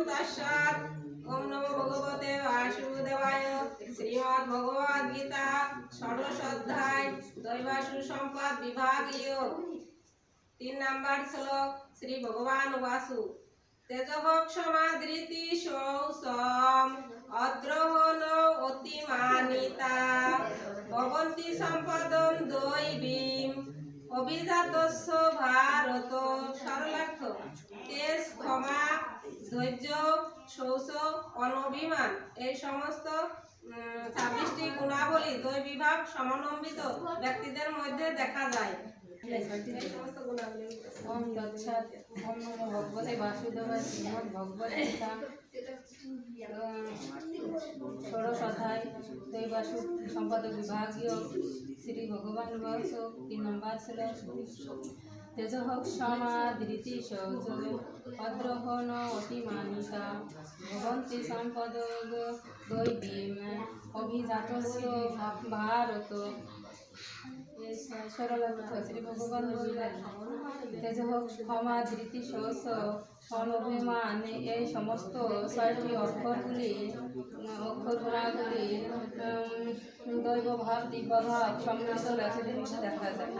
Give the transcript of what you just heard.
तस्मात् ओम नमो भगवते वासुदेवाय। श्रीमद् भगवद गीता षोडश अध्याय दैवासुर संपद विभाग योग 3 नंबर श्लोक। श्री भगवान वासु तेजभोग समाधृति सौसम अद्रोहण अतिमानिता भवन्ति सम्पदं दैवीम् अभिजातस्य भारत। सरलार्थ तेज क्षमा धैर्य शौच अनभिमान এই সমস্ত 26টি গুণাবলী দৈবিভাব সমন্বিত ব্যক্তিদের মধ্যে দেখা যায়। ओम तत्सत्। ओम नमो भगवते वासुदेवाय। श्रीमद् भगवद गीता षोडश अध्याय दैवासुर संपद विभागीय श्री भगवान वासु 3 नंबर श्लोक। तेजः क्षमा धृति शौच अद्रोहण अतिमानिता भवन्ति सम्पदं दैवीम् अभिजातस्य भारत। सरलार्थ श्री भगवान तेजः क्षमा धृति शौच অনভিমান এই সমস্ত 6টি অক্ষরগুলি অক্ষরগুণাগুলি দৈবভাব দিব্যভাব সম্মিলিত ব্যক্তিদের মধ্যে দেখা যায়।